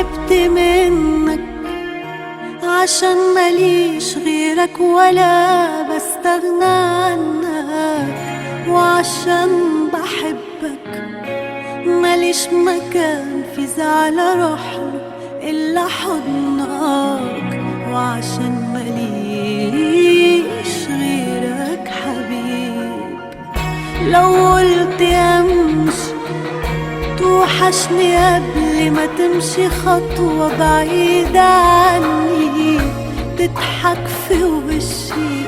تعبت منك، عشان ماليش غيرك ولا بستغنى عنك، وعشان بحبك ماليش مكان في زعل اروحله الا حضنك، وعشان ماليش غيرك حبيب. لو قلت امشي توحشني قبل ما تمشي خطوة بعيدة عني، تضحك في وشي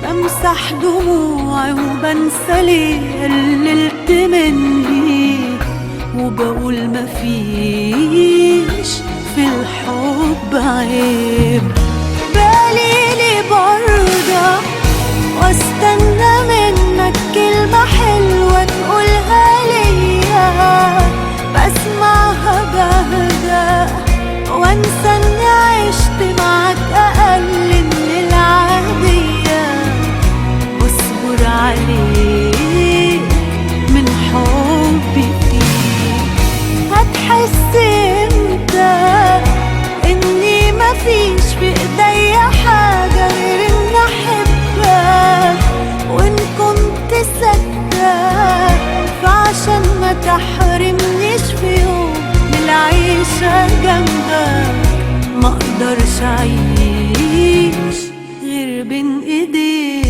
بمسح دموعي وبنسى ليه قللت مني، وبقول مفيش في الحب عيب. بالي برضى واستنى منك كلمة حلوة تقولها ليا، بسمعها بهدى وانسى اني عشت معاك اقل من العادية، واصبر عليك من حبي فيك. هتحس امتى اني مفيش في ايديا حاجة غير اني احبك، وان كنت صدق فعشان ما تحرمنيش في يوم من العيشة جنبك، ما اقدرش اعيش غير بين ايديك.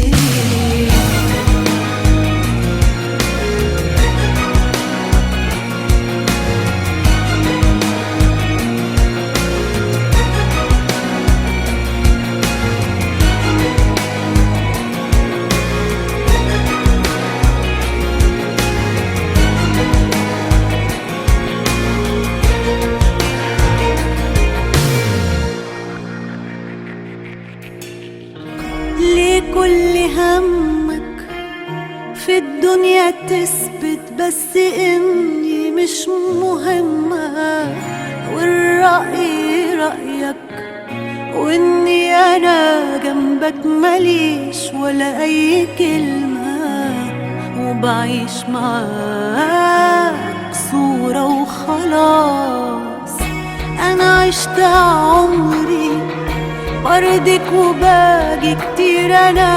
ليه كل همك في الدنيا تثبت بس اني مش مهمة، والرأي رأيك واني انا جنبك ماليش ولا اي كلمة، وبعيش معاك صورة وخلاص. انا عشت عمري برضك وباجي كتير انا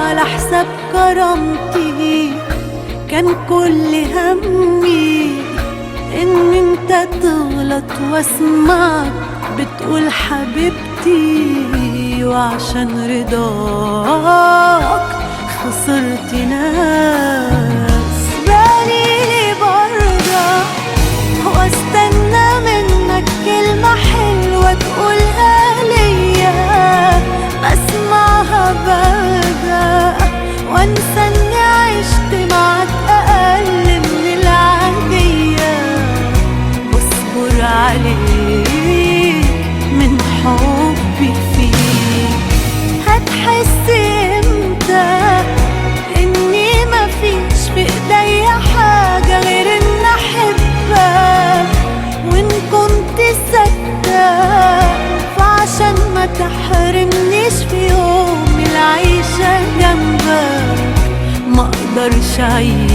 على حساب كرامتي، كان كل همي ان انت تغلط واسمعك بتقول حبيبتي، وعشان رضاك خسرت ناس. بالي برضى واستنى منك كلمة حلوة تقولها ليا، بسمعها بهدى وانسى اني عشت معاك اقل من العادية، واصبر عليك من حبي فيك. هتحس امتى اني مفيش في ايديا حاجة غير ان احبك، وان كنت صدق فعشان ما تحرمنيش في يوم العيشة جنبك، ما اقدرش اعيش